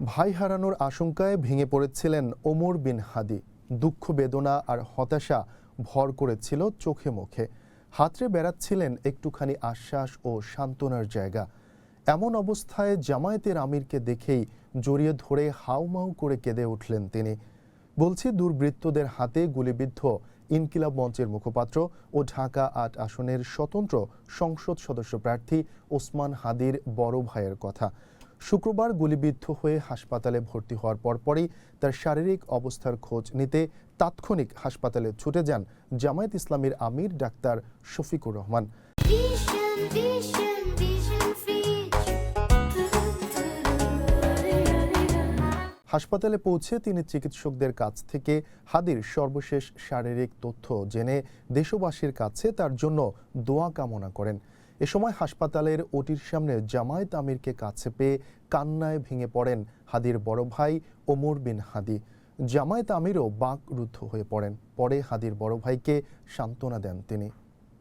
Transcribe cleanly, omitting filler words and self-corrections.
ভাই হারানোর আশঙ্কায় ভেঙে পড়েছিলেন ওমর বিন হাদি। দুঃখ, বেদনা আর হতাশা ভর করেছিল চোখে মুখে। হাতড়ে বেড়াচ্ছিলেন একটুখানি আশ্বাস ও সান্ত্বনার জায়গা। এমন অবস্থায় জামায়াতের আমিরকে দেখেই জড়িয়ে ধরে হাউমাউ করে কেঁদে উঠলেন তিনি। বলছি, দুর্বৃত্তদের হাতে গুলিবিদ্ধ ইনকিলাব মঞ্চের মুখপাত্র ও ঢাকা ৮ আসনের স্বতন্ত্র সংসদ সদস্য প্রার্থী ওসমান হাদির বড় ভাইয়ের কথা। শুক্রবার গুলিবিদ্ধ হয়ে হাসপাতালে ভর্তি হওয়ার পরপরই তার শারীরিক অবস্থার খোঁজ নিতে তাৎক্ষণিক হাসপাতালে ছুটে যান জামায়াত ইসলামীর আমির ডাক্তার শফিকুর রহমান। হাসপাতালে পৌঁছে তিনি চিকিৎসকদের কাছ থেকে হাদির সর্বশেষ শারীরিক তথ্য জেনে দেশবাসীর কাছে তার জন্য দোয়া কামনা করেন। এ সময় হাসপাতালের ওটির সামনে জামায়াত আমিরকে কাছে পেয়ে কান্নায় ভেঙে পড়েন হাদির বড় ভাই ওমর বিন হাদি। জামায়াত আমিরও বাকরুদ্ধ হয়ে পড়েন। পরে হাদির বড় ভাইকে সান্ত্বনা দেন তিনি।